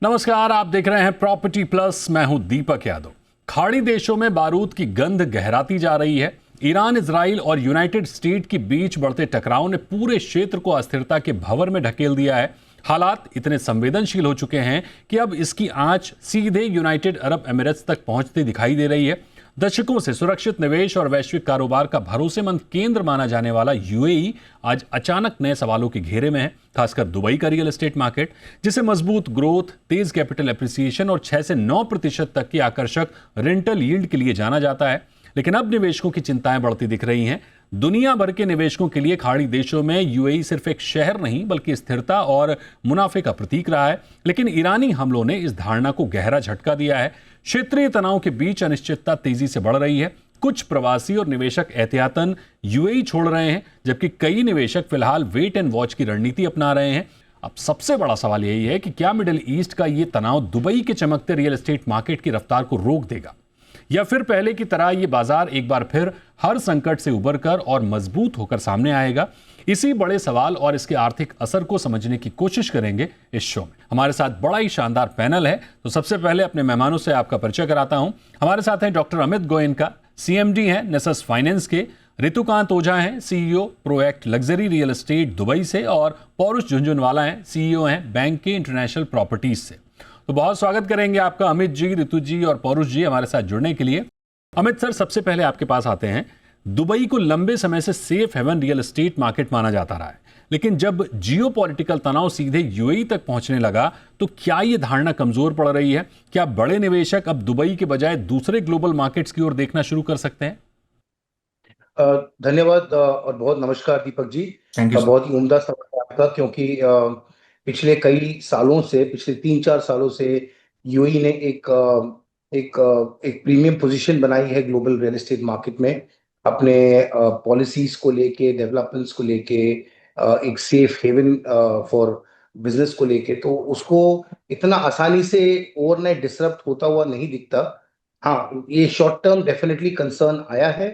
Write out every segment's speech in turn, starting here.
नमस्कार, आप देख रहे हैं प्रॉपर्टी प्लस। मैं हूं दीपक यादव। खाड़ी देशों में बारूद की गंध गहराती जा रही है। ईरान, इजराइल और यूनाइटेड स्टेट के बीच बढ़ते टकराव ने पूरे क्षेत्र को अस्थिरता के भंवर में ढकेल दिया है। हालात इतने संवेदनशील हो चुके हैं कि अब इसकी आंच सीधे यूनाइटेड अरब एमिरेट्स तक पहुंचती दिखाई दे रही है। दशकों से सुरक्षित निवेश और वैश्विक कारोबार का भरोसेमंद केंद्र माना जाने वाला यूएई आज अचानक नए सवालों के घेरे में है। खासकर दुबई का रियल एस्टेट मार्केट, जिसे मजबूत ग्रोथ, तेज कैपिटल एप्रिसिएशन और 6 से 9% तक की आकर्षक रेंटल यील्ड के लिए जाना जाता है। लेकिन अब निवेशकों की चिंताएं बढ़ती दिख रही हैं। दुनिया भर के निवेशकों के लिए खाड़ी देशों में यूएई सिर्फ एक शहर नहीं बल्कि स्थिरता और मुनाफे का प्रतीक रहा है। लेकिन ईरानी हमलों ने इस धारणा को गहरा झटका दिया है। क्षेत्रीय तनाव के बीच अनिश्चितता तेजी से बढ़ रही है। कुछ प्रवासी और निवेशक एहतियातन यूएई छोड़ रहे हैं, जबकि कई निवेशक फिलहाल वेट एंड वॉच की रणनीति अपना रहे हैं। अब सबसे बड़ा सवाल यही है कि क्या मिडिल ईस्ट का ये तनाव दुबई के चमकते रियल एस्टेट मार्केट की रफ्तार को रोक देगा, या फिर पहले की तरह ये बाजार एक बार फिर हर संकट से उबरकर और मजबूत होकर सामने आएगा। इसी बड़े सवाल और इसके आर्थिक असर को समझने की कोशिश करेंगे इस शो में। हमारे साथ बड़ा ही शानदार पैनल है, तो सबसे पहले अपने मेहमानों से आपका परिचय कराता हूं। हमारे साथ हैं डॉक्टर अमित गोयनका, सीएमडी हैं नेसस फाइनेंस के, ऋतुकांत ओझा हैं सीईओ प्रोएक्ट लग्जरी रियल एस्टेट दुबई से, और पौरुष झुंझुनवाला हैं सीईओ हैं बैंक के इंटरनेशनल प्रॉपर्टीज से। तो बहुत स्वागत करेंगे आपका अमित जी, ऋतु जी और पौरुष जी हमारे साथ जुड़ने के लिए। अमित सर, सबसे पहले आपके पास आते हैं। दुबई को लंबे समय से safe haven real estate market माना जाता रहा है, लेकिन जब जियोपॉलिटिकल तनाव सीधे यूएई तक पहुंचने लगा तो क्या यह धारणा कमजोर पड़ रही है? क्या बड़े निवेशक अब दुबई के बजाय दूसरे ग्लोबल मार्केट्स की ओर देखना शुरू कर सकते हैं? धन्यवाद और बहुत नमस्कार दीपक जी। बहुत ही उम्दा सवाल है आपका, क्योंकि पिछले कई सालों से, पिछले 3-4 सालों से यूएई ने एक प्रीमियम पोजीशन बनाई है ग्लोबल रियल एस्टेट मार्केट में, अपने पॉलिसीज को लेके, डेवलपमेंट्स को लेके, एक सेफ हेवन फॉर बिजनेस को लेके। तो उसको इतना आसानी से ओवरनाइट डिसरप्ट होता हुआ नहीं दिखता। हाँ, ये शॉर्ट टर्म डेफिनेटली कंसर्न आया है,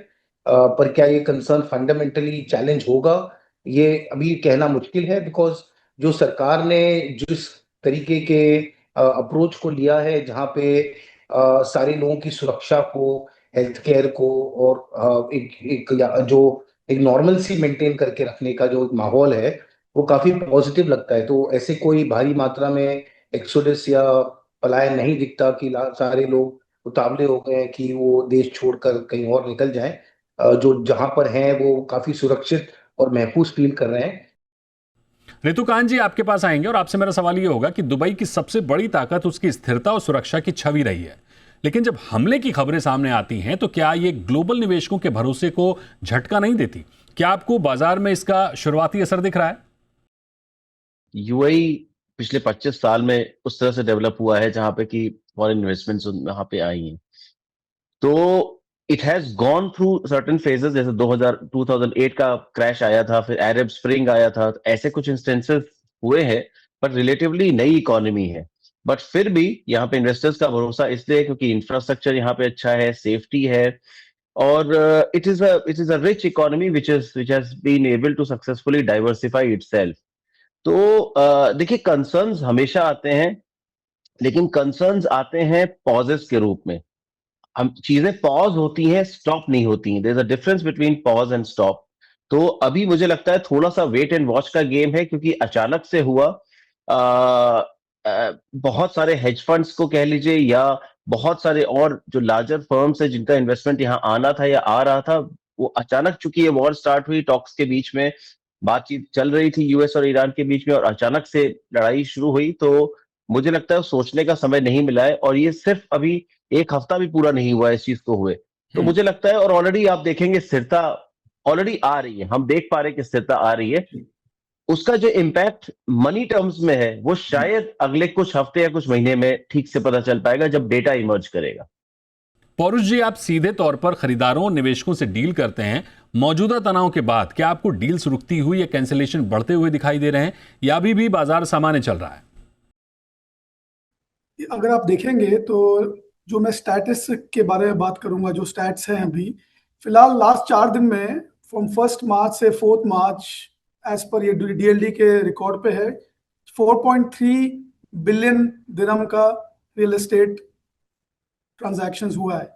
पर क्या ये कंसर्न फंडामेंटली चैलेंज होगा, ये अभी कहना मुश्किल है। बिकॉज जो सरकार ने जिस तरीके के अप्रोच को लिया है, जहाँ पे सारे लोगों की सुरक्षा को, हेल्थ केयर को और एक नॉर्मल सी मेंटेन करके रखने का जो माहौल है, वो काफी पॉजिटिव लगता है। तो ऐसे कोई भारी मात्रा में एक्सोडस या पलायन नहीं दिखता कि सारे लोग उतावले हो गए हैं कि वो देश छोड़कर कहीं और निकल जाएं। जो जहां पर हैं वो काफी सुरक्षित और महफूज फील कर रहे हैं। ऋतुकांत जी, आपके पास आएंगे और आपसे मेरा सवाल यह होगा कि दुबई की सबसे बड़ी ताकत उसकी स्थिरता और सुरक्षा की छवि रही है, लेकिन जब हमले की खबरें सामने आती हैं तो क्या ये ग्लोबल निवेशकों के भरोसे को झटका नहीं देती? क्या आपको बाजार में इसका शुरुआती असर दिख रहा है? यूएई पिछले 25 साल में उस तरह से डेवलप हुआ है जहां पे कि फॉरेन इन्वेस्टमेंट्स वहां पे आई हैं। तो it has gone through certain phases, जैसे 2008 का क्रैश आया था, फिर अरब स्प्रिंग आया था, तो ऐसे कुछ इंस्टेंसेस हुए हैं। पर रिलेटिवली नई इकोनॉमी है, बट फिर भी यहाँ पे इन्वेस्टर्स का भरोसा इसलिए है क्योंकि इंफ्रास्ट्रक्चर यहाँ पे अच्छा है, सेफ्टी है, और it is a rich economy which has been able to successfully diversify itself. तो देखिए, कंसर्न्स हमेशा आते हैं, लेकिन कंसर्न्स आते हैं पॉजेस के रूप में। हम चीजें पॉज होती हैं, स्टॉप नहीं होती हैं। There is a difference between pause and stop. तो अभी मुझे लगता है थोड़ा सा वेट एंड वॉच का गेम है, क्योंकि अचानक से हुआ। बहुत सारे हेज फंड्स को कह लीजिए, या बहुत सारे और जो लार्जर फर्म्स है जिनका इन्वेस्टमेंट यहाँ आना था या आ रहा था, वो अचानक, चूंकि ये वॉर स्टार्ट हुई, टॉक्स के बीच में बातचीत चल रही थी यूएस और ईरान के बीच में, और अचानक से लड़ाई शुरू हुई, तो मुझे लगता है सोचने का समय नहीं मिला है। और ये सिर्फ अभी एक हफ्ता भी पूरा नहीं हुआ है इस चीज को हुए। तो मुझे लगता है, और ऑलरेडी आप देखेंगे स्थिरता ऑलरेडी आ रही है, हम देख पा रहे हैं कि स्थिरता आ रही है। उसका जो इम्पैक्ट मनी टर्म्स में है, वो शायद अगले कुछ हफ्ते या कुछ महीने में ठीक से पता चल पाएगा जब डेटा इमर्ज करेगा। पौरुष जी, आप सीधे तौर पर खरीदारों और निवेशकों से डील करते हैं। मौजूदा तनाव के बाद क्या आपको डील्स रुकती हुई या कैंसिलेशन बढ़ते हुए दिखाई दे रहे हैं, या अभी भी बाजार सामान्य चल रहा है? अगर आप देखेंगे तो जो मैं स्टैटस के बारे में बात करूंगा, जो स्टैट्स हैं अभी फिलहाल लास्ट 4 दिन में, फ्रॉम 1 मार्च से 4 मार्च, एज पर ये डीएलडी के रिकॉर्ड पे है, 4.3 बिलियन दिरहम का रियल एस्टेट ट्रांजैक्शंस हुआ है,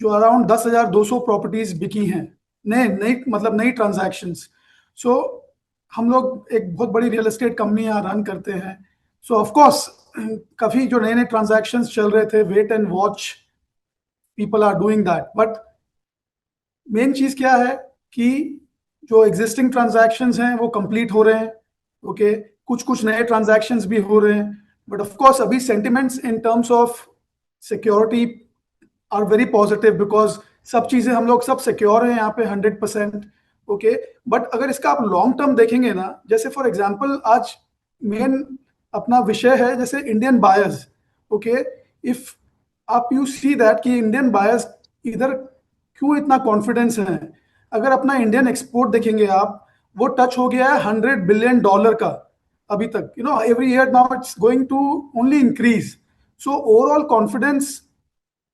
जो अराउंड 10,200 प्रॉपर्टीज बिकी हैं, नई ट्रांजैक्शंस। सो हम लोग एक बहुत बड़ी रियल एस्टेट कंपनी यहाँ रन करते हैं। सो ऑफ कोर्स काफी जो नए ट्रांजैक्शंस चल रहे थे, wait and watch, people are doing that. But main चीज क्या है कि जो एग्जिस्टिंग ट्रांजैक्शंस हैं वो कंप्लीट हो रहे हैं, ओके, कुछ नए ट्रांजैक्शंस भी हो रहे हैं। बट ऑफ कोर्स अभी sentiments in terms of security are very positive, because सब चीजें हम लोग सब सिक्योर हैं यहाँ पे 100%, ओके। बट अगर इसका आप लॉन्ग टर्म देखेंगे ना, जैसे फॉर एग्जांपल आज मेन अपना विषय है जैसे इंडियन बायर्स, ओके। इफ आप यू सी दैट कि इंडियन बायर्स इधर क्यों इतना कॉन्फिडेंस है, अगर अपना इंडियन एक्सपोर्ट देखेंगे आप, वो टच हो गया है $100 बिलियन का अभी तक, every year now it's going to only increase. So overall confidence,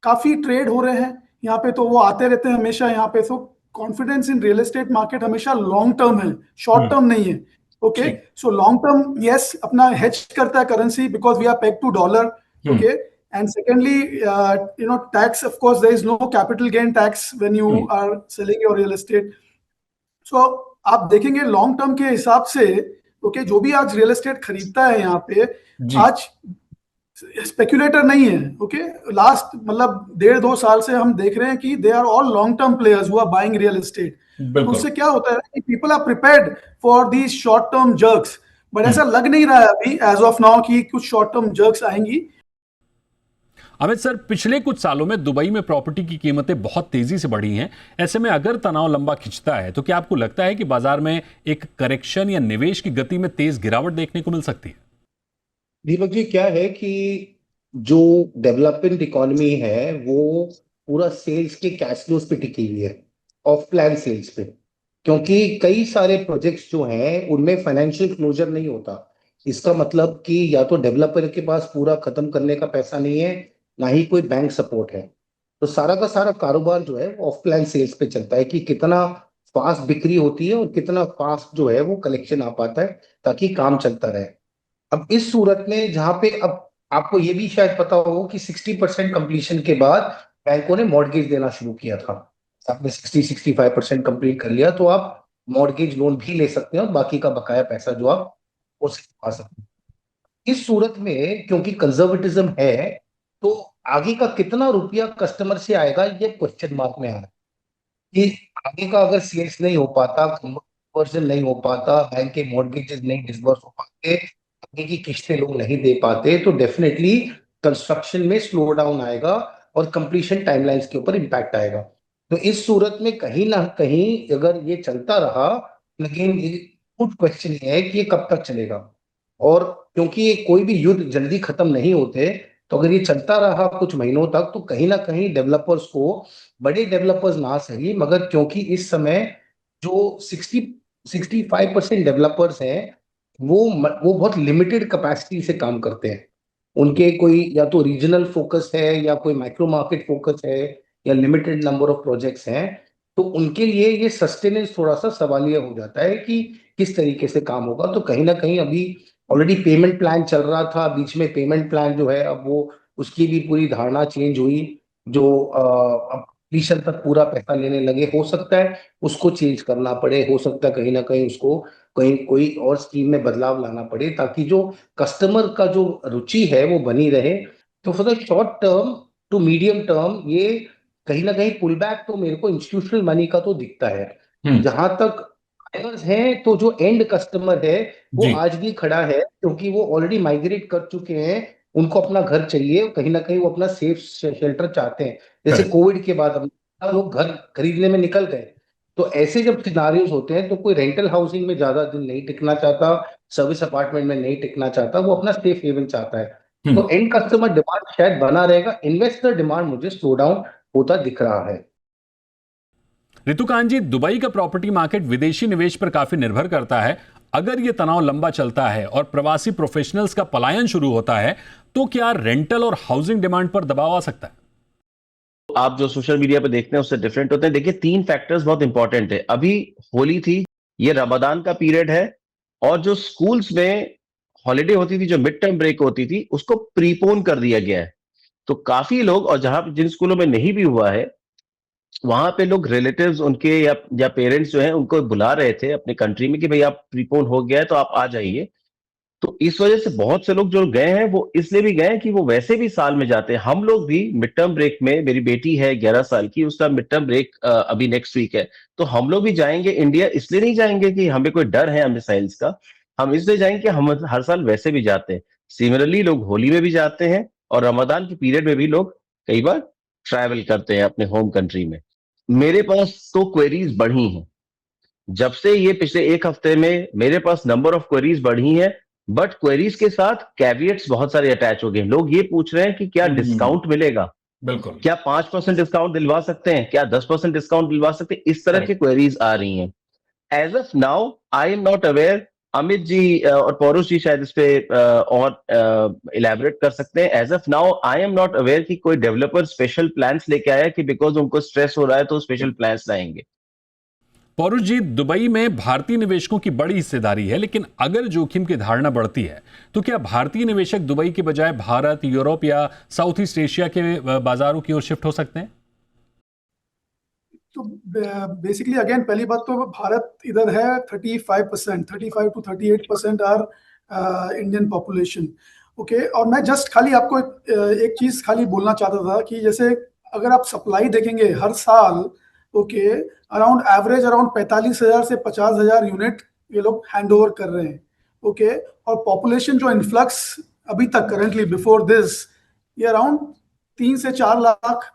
काफी ट्रेड हो रहे हैं यहाँ पे, तो वो आते रहते हैं हमेशा यहाँ पे। So confidence in real estate market हमेशा लॉन्ग टर्म है, शॉर्ट टर्म नहीं है, okay. So long term yes, अपना हेज करता है currency, because we are peg to dollar, okay. And secondly, tax, of course, there is no capital gain tax when you are selling your real estate. So, आप देखेंगे long term के हिसाब से, okay, जो भी आज रियल एस्टेट खरीदता है यहाँ पे, आज स्पेक्युलेटर नहीं है, ओके। लास्ट मतलब 1.5-2 साल से हम देख रहे हैं कि they are all long term players who are buying real estate. तो उससे क्या होता है कि people are prepared for these short term jerks, but ऐसा लग नहीं रहा है अभी एज ऑफ नाउ कि कुछ शॉर्ट टर्म जर्क्स आएंगी। अमित सर, पिछले कुछ सालों में दुबई में प्रॉपर्टी की कीमतें बहुत तेजी से बढ़ी हैं। ऐसे में अगर तनाव लंबा खिंचता है तो क्या आपको लगता है कि बाजार में एक करेक्शन या निवेश की गति में तेज गिरावट देखने को मिल सकती है? दीपक जी, क्या है कि जो डेवलपमेंट इकोनॉमी है वो पूरा सेल्स के कैश फ्लोज पे टिकी हुई है, ऑफ प्लान सेल्स पे। क्योंकि कई सारे प्रोजेक्ट्स जो हैं उनमें फाइनेंशियल क्लोजर नहीं होता। इसका मतलब कि या तो डेवलपर के पास पूरा खत्म करने का पैसा नहीं है, ना ही कोई बैंक सपोर्ट है। तो सारा का सारा कारोबार जो है ऑफ प्लान सेल्स पे चलता है कि कितना फास्ट बिक्री होती है और कितना फास्ट जो है वो कलेक्शन आ पाता है, ताकि काम चलता रहे। अब इस सूरत में जहां पे अब आपको ये भी शायद पता हो कि 60% कंप्लीशन के बाद बैंकों ने मॉर्गेज देना शुरू किया था। आपने 60-65% कंप्लीट कर लिया तो आप मॉर्गेज लोन भी ले सकते हैं और बाकी का बकाया पैसा जो आप उससे पा सकते हैं। इस सूरत में क्योंकि कंजर्वेटिज्म है, तो आगे का कितना रुपया कस्टमर से आएगा ये क्वेश्चन मार्क में आ रहा है कि आगे का अगर सेल्स नहीं हो पाता, कन्वर्जन नहीं हो पाता, बैंक के मॉर्गेजेस नहीं डिसबर्स हो पाते, आगे की किस्तें लोग नहीं दे पाते, तो डेफिनेटली कंस्ट्रक्शन में स्लो डाउन आएगा और कंप्लीशन टाइमलाइंस के ऊपर इम्पैक्ट आएगा। तो इस सूरत में कहीं ना कहीं अगर ये चलता रहा, लेकिन गुड क्वेश्चन ये है कि ये कब तक चलेगा। और क्योंकि ये कोई भी युद्ध जल्दी खत्म नहीं होते, तो अगर ये चलता रहा कुछ महीनों तक, तो कहीं ना कहीं डेवलपर्स को, बड़े डेवलपर्स ना सही मगर, क्योंकि इस समय जो 65% डेवलपर्स हैं वो बहुत लिमिटेड कैपेसिटी से काम करते हैं। उनके कोई या तो रीजनल फोकस है या कोई माइक्रो मार्केट फोकस है या लिमिटेड नंबर ऑफ प्रोजेक्ट्स हैं। तो उनके लिए ये सस्टेनेंस थोड़ा सा सवालिया हो जाता है कि किस तरीके से काम होगा। तो कहीं ना कहीं अभी ऑलरेडी पेमेंट प्लान चल रहा था, बीच में पेमेंट प्लान जो है अब वो उसकी भी पूरी धारणा चेंज हुई, जो अब कंप्लीशन तक पूरा पैसा लेने लगे। हो सकता है उसको चेंज करना पड़े, हो सकता है कहीं ना कहीं उसको कहीं कोई और स्कीम में बदलाव लाना पड़े, ताकि जो कस्टमर का जो रुचि है वो बनी रहे। तो for the short term to medium term ये कहीं ना कहीं पुल बैक तो मेरे को इंस्टीट्यूशनल मनी का तो दिखता है। जहां तक बायर्स हैं, तो जो एंड कस्टमर है वो आज भी खड़ा है, क्योंकि वो ऑलरेडी माइग्रेट कर चुके हैं, उनको अपना घर चाहिए, कहीं ना कहीं वो अपना सेफ शेल्टर चाहते हैं। जैसे कोविड के बाद अब लोग घर खरीदने में निकल गए। तो ऐसे जब सिनारियोज होते हैं तो कोई रेंटल हाउसिंग में ज्यादा दिन नहीं टिकना चाहता, सर्विस अपार्टमेंट में नहीं टिकना चाहता, वो अपना सेफ हेवन चाहता है। तो एंड कस्टमर डिमांड शायद बना रहेगा, इन्वेस्टर डिमांड मुझे स्लो डाउन होता दिख रहा है। ऋतुकांत जी, दुबई का प्रॉपर्टी मार्केट विदेशी निवेश पर काफी निर्भर करता है। अगर यह तनाव लंबा चलता है और प्रवासी प्रोफेशनल्स का पलायन शुरू होता है, तो क्या रेंटल और हाउसिंग डिमांड पर दबाव आ सकता है? आप जो सोशल मीडिया पे देखते हैं उससे डिफरेंट होते हैं। देखिए, 3 फैक्टर्स बहुत इंपॉर्टेंट है। अभी होली थी, ये रमजान का पीरियड है, और जो स्कूल्स में हॉलीडे होती थी, जो मिड टर्म ब्रेक होती थी, उसको प्रीपोन कर दिया गया है। तो काफी लोग, और जहां जिन स्कूलों में नहीं भी हुआ है, वहां पे लोग रिलेटिव्स उनके या पेरेंट्स जो हैं उनको बुला रहे थे अपने कंट्री में कि भाई आप प्रीपोन हो गया है तो आप आ जाइए। तो इस वजह से बहुत से लोग जो गए हैं वो इसलिए भी गए हैं कि वो वैसे भी साल में जाते हैं। हम लोग भी मिड टर्म ब्रेक में, मेरी बेटी है 11 साल की, उसका मिड टर्म ब्रेक अभी नेक्स्ट वीक है, तो हम लोग भी जाएंगे इंडिया। इसलिए नहीं जाएंगे कि हमें कोई डर है मिसाइल्स का, हम इसलिए जाएंगे कि हम हर साल वैसे भी जाते हैं। सिमिलरली लोग होली में भी जाते हैं, और रमजान के पीरियड में भी लोग कई बार ट्रैवल करते हैं अपने होम कंट्री में। मेरे पास तो क्वेरीज बढ़ी हैं जब से, ये पिछले एक हफ्ते में मेरे पास नंबर ऑफ क्वेरीज बढ़ी हैं, बट क्वेरीज के साथ कैविएट्स बहुत सारे अटैच हो गए। लोग ये पूछ रहे हैं कि क्या डिस्काउंट मिलेगा, बिल्कुल। क्या 5% डिस्काउंट दिलवा सकते हैं, क्या 10% डिस्काउंट दिलवा सकते हैं, इस तरह Correct. की क्वेरीज आ रही हैं। As of now I am not aware. Amit ji और पौरुष जी शायद इस पे और इलेबोरेट कर सकते हैं। As of now I am not aware कि कोई डेवलपर स्पेशल प्लान्स लेके आया कि बिकॉज उनको स्ट्रेस हो रहा है तो स्पेशल प्लान्स लाएंगे। पौरुष जी, दुबई में भारतीय निवेशकों की बड़ी हिस्सेदारी है, लेकिन अगर जोखिम की धारणा बढ़ती है तो क्या भारतीय निवेशक दुबई के बजाय भारत, यूरोप या साउथ ईस्ट एशिया के बाजारों की ओर शिफ्ट हो सकते हैं? तो बेसिकली अगेन पहली बात तो भारत इधर है 35%, 35 to 38% are Indian population. Okay, और मैं जस्ट खाली आपको एक चीज खाली बोलना चाहता था कि जैसे अगर आप सप्लाई देखेंगे हर साल, ओके, अराउंड एवरेज अराउंड 45,000 से 50,000 यूनिट ये लोग हैंड ओवर कर रहे हैं। ओके, और पॉपुलेशन जो इन्फ्लक्स अभी तक करेंटली बिफोर दिस, ये अराउंड 3 से 4 लाख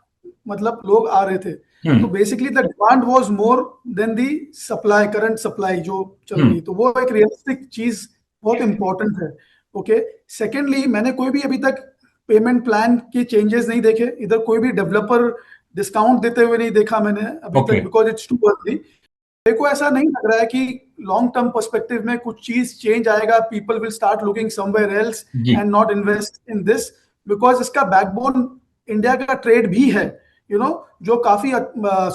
मतलब लोग आ रहे थे। तो basically the demand was more than the supply, current supply जो चल रही है। तो वो एक रियलिस्टिक चीज बहुत इंपॉर्टेंट है। ओके, सेकेंडली मैंने कोई भी अभी तक पेमेंट प्लान की चेंजेस नहीं देखे, इधर कोई भी डेवलपर डिस्काउंट देते हुए नहीं देखा मैंने अभी तक, बिकॉज इट्स टू अर्ली। मेरे को ऐसा नहीं लग रहा है कि लॉन्ग टर्म पर्सपेक्टिव में कुछ चीज चेंज आएगा, people will start looking somewhere else and not invest in this, because इसका बैकबोन इंडिया का ट्रेड भी है, यू नो, जो काफी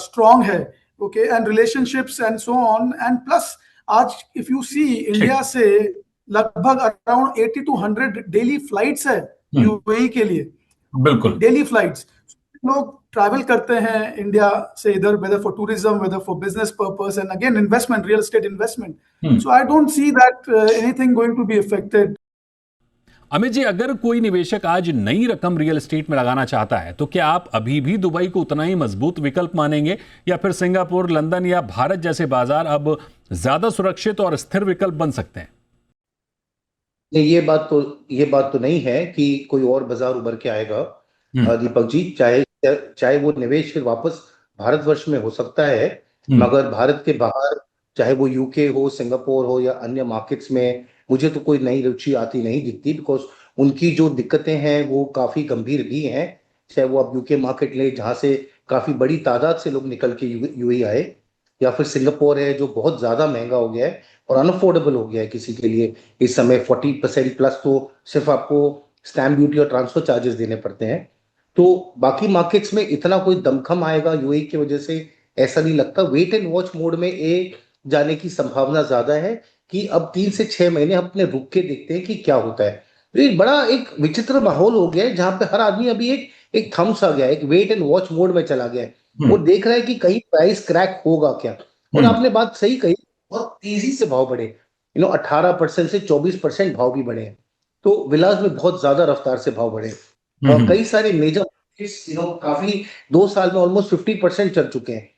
स्ट्रॉन्ग है। Okay, and relationships and so on, and plus आज इफ यू सी इंडिया से लगभग अराउंड 80 to 100 डेली फ्लाइट्स है यूएई के लिए। बिल्कुल, डेली फ्लाइट्स लोग ट्रैवल करते हैं इंडिया से इधर, whether for tourism, whether for business purpose, and again investment, real estate investment. So I don't see that anything going to be affected. Amit ji, अगर कोई निवेशक आज नई रकम रियल एस्टेट में लगाना चाहता है तो क्या आप अभी भी दुबई को उतना ही मजबूत विकल्प मानेंगे, या फिर सिंगापुर, लंदन या भारत जैसे बाजार अब ज्यादा सुरक्षित और स्थिर विकल्प बन सकते हैं? नहीं, ये बात तो नहीं है कि कोई और बाजार उभर के आएगा दीपक जी। चाहे वो निवेश फिर वापस भारतवर्ष में हो सकता है, मगर भारत के बाहर, चाहे वो यूके हो, सिंगापुर हो या अन्य मार्केट्स में, मुझे तो कोई नई रुचि आती नहीं दिखती, बिकॉज उनकी जो दिक्कतें हैं वो काफी गंभीर भी हैं। चाहे वो आप यूके मार्केट ले, जहां से काफी बड़ी तादाद से लोग निकल के यूएई आए, या फिर सिंगापुर है जो बहुत ज्यादा महंगा हो गया है और अनअफोर्डेबल हो गया है किसी के लिए इस समय। 40% प्लस तो सिर्फ आपको स्टैम्प ड्यूटी और ट्रांसफर चार्जेस देने पड़ते हैं। तो बाकी मार्केट्स में इतना कोई दमखम आएगा यूएई की वजह से ऐसा नहीं लगता। वेट एंड वॉच मोड में जाने की संभावना ज्यादा है कि अब 3 से 6 महीने हम अपने रुक के देखते हैं कि क्या होता है। तो एक बड़ा एक विचित्र माहौल हो गया है जहां पे हर आदमी अभी एक थम्स आ गया है, एक वेट एंड वॉच मोड में चला गया है। वो देख रहा है कि कहीं प्राइस क्रैक होगा क्या। और आपने बात सही कही, बहुत तेजी से भाव बढ़े, 18% से 24% भाव भी बढ़े हैं। तो विलास में बहुत ज्यादा रफ्तार से भाव बढ़े, और कई सारे मेजर काफी 2 साल में ऑलमोस्ट 50% चल चुके हैं।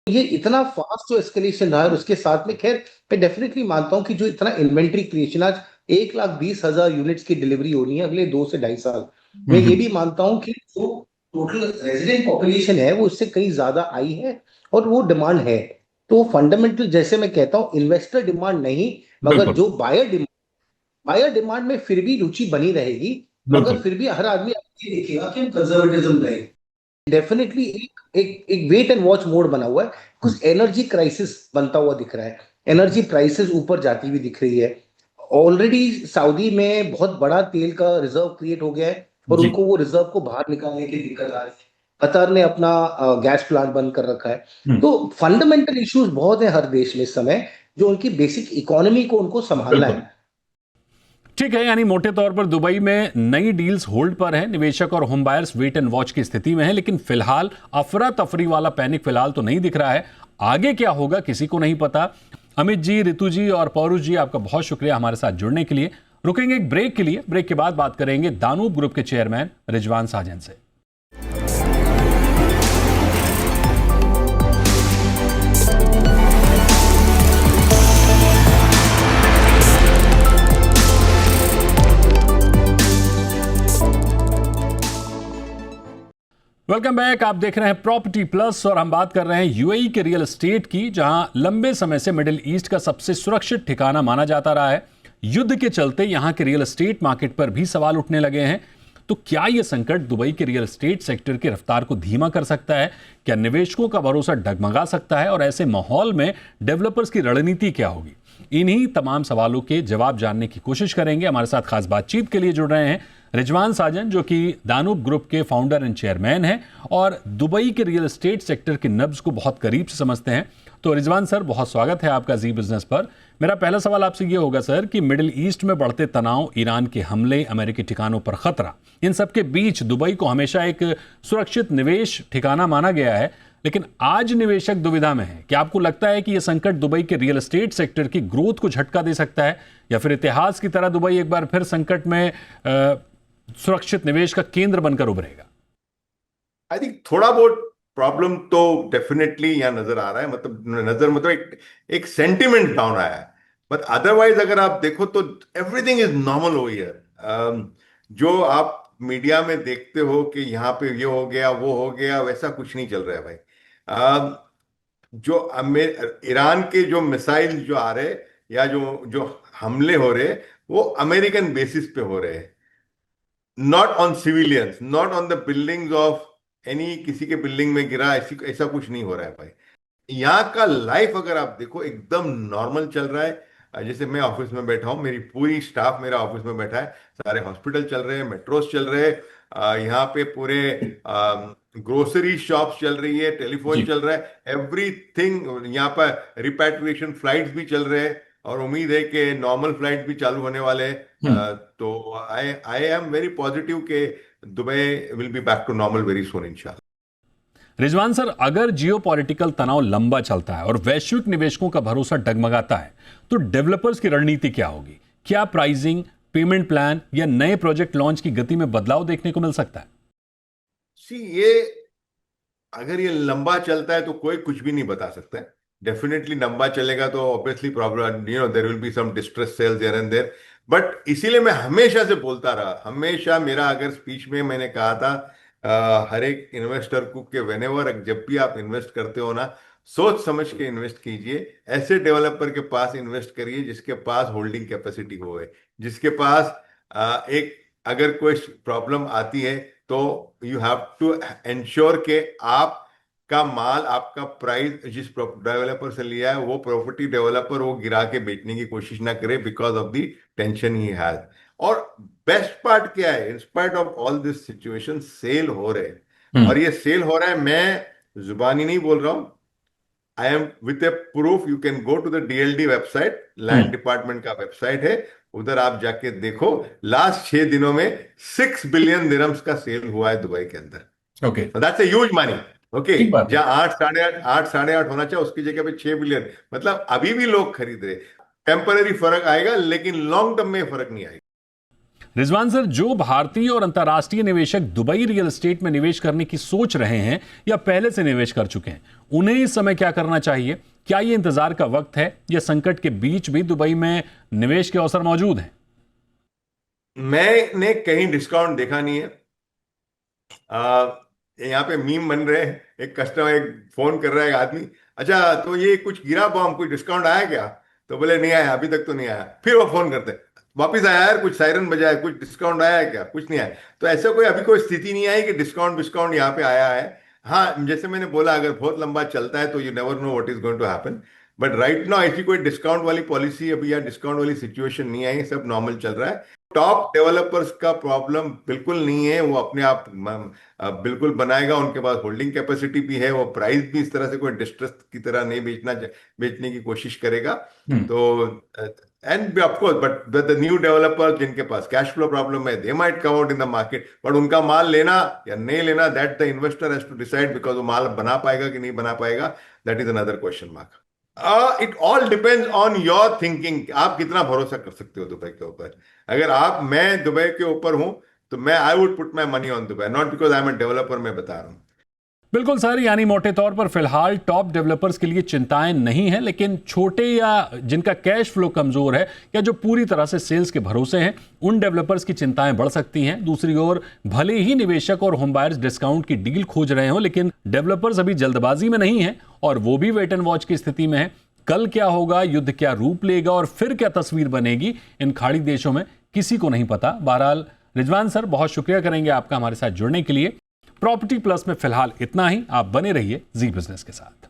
ये इतना फास्ट जो एस्केलेशन रहा है, और उसके साथ में खैर मैं डेफिनेटली मानता हूं कि जो इतना इन्वेंट्री क्रिएशन, आज 1,20,000 यूनिट्स की डिलीवरी होनी है अगले 2 से 2.5 साल। मैं ये भी मानता हूं कि जो टोटल रेजिडेंट पॉपुलेशन है वो इससे कहीं ज्यादा आई है, और वो डिमांड है। तो फंडामेंटल, जैसे मैं कहता हूं, इन्वेस्टर डिमांड नहीं, मगर जो बायर डिमांड में फिर भी रुचि बनी रहेगी, मगर फिर भी हर आदमी ये देखेगा कि हम कंजर्वेटिज्म रहे। डेफिनेटली एक वेट एंड वॉच मोड बना हुआ है। कुछ एनर्जी क्राइसिस बनता हुआ दिख रहा है, एनर्जी प्राइसेस ऊपर जाती हुई दिख रही है। ऑलरेडी सऊदी में बहुत बड़ा तेल का रिजर्व क्रिएट हो गया है, और उनको वो रिजर्व को बाहर निकालने की दिक्कत आ रही है। कतर ने अपना गैस प्लांट बंद कर रखा है। तो फंडामेंटल इश्यूज बहुत है हर देश में इस समय, जो उनकी बेसिक इकोनॉमी को उनको संभालना है। ठीक है, यानी मोटे तौर पर दुबई में नई डील्स होल्ड पर है, निवेशक और home buyers wait and watch की स्थिति में है, लेकिन फिलहाल अफरा तफरी वाला पैनिक फिलहाल तो नहीं दिख रहा है। आगे क्या होगा किसी को नहीं पता। अमित जी, रितु जी और पौरुष जी, आपका बहुत शुक्रिया हमारे साथ जुड़ने के लिए। रुकेंगे एक ब्रेक के लिए, ब्रेक के बाद बात करेंगे दानूब ग्रुप के चेयरमैन रिजवान साजन से। Welcome back. आप देख रहे हैं प्रॉपर्टी प्लस और हम बात कर रहे हैं यूएई के रियल एस्टेट की, जहां लंबे समय से मिडिल ईस्ट का सबसे सुरक्षित ठिकाना माना जाता रहा है। युद्ध के चलते यहां के रियल एस्टेट मार्केट पर भी सवाल उठने लगे हैं। तो क्या यह संकट दुबई के रियल एस्टेट सेक्टर की रफ्तार को धीमा कर सकता है? क्या निवेशकों का भरोसा डगमगा सकता है? और ऐसे माहौल में डेवलपर्स की रणनीति क्या होगी? इन्हीं तमाम सवालों के जवाब जानने की कोशिश करेंगे। हमारे साथ खास बातचीत के लिए जुड़ रहे हैं रिजवान साजन, जो कि दानूब ग्रुप के फाउंडर एंड चेयरमैन हैं और दुबई के रियल एस्टेट सेक्टर की नब्ज को बहुत करीब से समझते हैं। तो रिजवान सर, बहुत स्वागत है आपका जी बिजनेस पर। मेरा पहला सवाल आपसे ये होगा सर कि मिडिल ईस्ट में बढ़ते तनाव, ईरान के हमले, अमेरिकी ठिकानों पर खतरा, इन सब के बीच दुबई को हमेशा एक सुरक्षित निवेश ठिकाना माना गया है, लेकिन आज निवेशक दुविधा में है। क्या आपको लगता है कि यह संकट दुबई के रियल एस्टेट सेक्टर की ग्रोथ को झटका दे सकता है, या फिर इतिहास की तरह दुबई एक बार फिर संकट में सुरक्षित निवेश का केंद्र बनकर उभरेगा? आई थिंक थोड़ा बहुत प्रॉब्लम तो डेफिनेटली यहाँ नजर आ रहा है, मतलब एक सेंटिमेंट डाउन आया है, बट अदरवाइज अगर आप देखो तो एवरीथिंग इज नॉर्मल हो हियर। जो आप मीडिया में देखते हो कि यहाँ पे ये हो गया वो हो गया, वैसा कुछ नहीं चल रहा है भाई। जो ईरान के जो मिसाइल जो आ रहे या जो जो हमले हो रहे, वो अमेरिकन बेसिस पे हो रहे हैं, not on civilians, not on the buildings of any, किसी के बिल्डिंग में गिरा, ऐसा कुछ नहीं हो रहा है भाई। यहाँ का लाइफ अगर आप देखो एकदम नॉर्मल चल रहा है। जैसे मैं ऑफिस में बैठा हूँ, मेरी पूरी स्टाफ मेरा ऑफिस में बैठा है, सारे हॉस्पिटल चल रहे हैं, मेट्रोस चल रहे हैं, यहाँ पे पूरे ग्रोसरी शॉप्स चल रही है, टेलीफोन चल रहा है, एवरीथिंग। यहाँ पर रिपैट्रिएशन फ्लाइट्स भी चल रहे हैं और उम्मीद है कि नॉर्मल फ्लाइट भी चालू होने वाले हैं। तो आई एम वेरी पॉजिटिव कि Dubai will be back to normal very soon इंशाल्लाह। रिजवान सर, अगर जियोपॉलिटिकल तनाव लंबा चलता है और वैश्विक निवेशकों का भरोसा डगमगाता है, तो डेवलपर्स की रणनीति क्या होगी? क्या प्राइसिंग, पेमेंट प्लान या नए प्रोजेक्ट लॉन्च की गति में बदलाव देखने को मिल सकता है? ये अगर ये लंबा चलता है तो कोई कुछ भी नहीं बता सकता है। डेफिनेटली लंबा चलेगा तो obviously problem, there will be some distress sales here and there, but इसीलिए मैं हमेशा से बोलता रहा, हमेशा मेरा अगर स्पीच में मैंने कहा था हर एक इन्वेस्टर को कि व्हेनेवर, जब भी आप इन्वेस्ट करते हो ना, सोच समझ के इन्वेस्ट कीजिए, ऐसे डेवलपर के पास इन्वेस्ट करिए जिसके पास होल्डिंग कैपेसिटी हो, जिसके पास एक अगर कोई प्रॉब्लम आती है तो यू हैव टू एंश्योर के आप का माल, आपका प्राइस जिस डेवलपर से लिया है वो प्रॉपर्टी डेवलपर वो गिरा के बेचने की कोशिश ना करे because of the tension he has. और बेस्ट पार्ट क्या है, in spite of all this situation sale हो रहे हैं, और ये सेल हो रहा है, मैं जुबानी नहीं बोल रहा हूं, I am with a proof. You can go to the DLD website, land department का वेबसाइट है, उधर आप जाके देखो, लास्ट 6 दिनों में 6 बिलियन दिरहम्स का सेल हुआ है दुबई के अंदर। Okay, that's a huge money. Okay, जहां 8 साढ़े 8 होना चाहिए उसकी जगह पे 6 बिलियन, मतलब अभी भी लोग खरीद रहे। टेम्पररी फर्क आएगा लेकिन लॉन्ग टर्म में फर्क नहीं आएगा। रिजवान सर, जो भारतीय और अंतर्राष्ट्रीय निवेशक दुबई रियल एस्टेट में निवेश करने की सोच रहे हैं या पहले से निवेश कर चुके हैं, उन्हें इस समय क्या करना चाहिए? क्या ये इंतजार का वक्त है या संकट के बीच भी दुबई में निवेश के अवसर मौजूद हैं? मैंने कहीं डिस्काउंट देखा नहीं है। यहाँ पे मीम बन रहे हैं, एक कस्टमर एक फोन कर रहा है, एक आदमी, अच्छा तो ये कुछ गिरा बॉम्ब, कोई डिस्काउंट आया क्या? तो बोले नहीं आया, अभी तक तो नहीं आया। फिर वो फोन करते वापिस, आया यार कुछ सायरन बजाया, कुछ डिस्काउंट आया है क्या? कुछ नहीं आया। तो ऐसा कोई अभी कोई स्थिति नहीं आई कि डिस्काउंट यहाँ पे आया है। हाँ, जैसे मैंने बोला, अगर बहुत लंबा चलता है तो you never know what is going to happen, but right now ऐसी कोई डिस्काउंट वाली पॉलिसी अभी या डिस्काउंट वाली सिचुएशन नहीं आई, सब नॉर्मल चल रहा है। टॉप डेवलपर्स का प्रॉब्लम बिल्कुल नहीं है, वो अपने आप बिल्कुल बनाएगा, उनके पास होल्डिंग कैपेसिटी भी है, वो प्राइस भी इस तरह से कोई डिस्ट्रेस की तरह नहीं बेचने की कोशिश करेगा। तो and of course but the new developers जिनके पास कैश फ्लो प्रॉब्लम है, they might come out in the market, but उनका माल लेना या नहीं लेना that the investor has to decide, because वो माल बना पाएगा कि नहीं बना पाएगा, that is another question mark. It all depends on your thinking, आप कितना भरोसा कर सकते हो दुबई के ऊपर। अगर मैं दुबई के ऊपर हूं तो I would put my money on Dubai, not because I am a developer, मैं बता रहा हूं। बिल्कुल सर, यानी मोटे तौर पर फिलहाल टॉप डेवलपर्स के लिए चिंताएं नहीं हैं, लेकिन छोटे या जिनका कैश फ्लो कमजोर है या जो पूरी तरह से सेल्स के भरोसे हैं, उन डेवलपर्स की चिंताएं बढ़ सकती हैं। दूसरी ओर भले ही निवेशक और होम बायर्स डिस्काउंट की डील खोज रहे हों, लेकिन डेवलपर्स अभी जल्दबाजी में नहीं हैं और वो भी वेट एंड वॉच की स्थिति में है। कल क्या होगा, युद्ध क्या रूप लेगा और फिर क्या तस्वीर बनेगी इन खाड़ी देशों में, किसी को नहीं पता। बहरहाल रिजवान सर, बहुत शुक्रिया करेंगे आपका हमारे साथ जुड़ने के लिए। प्रॉपर्टी प्लस में फिलहाल इतना ही। आप बने रहिए जी बिजनेस के साथ।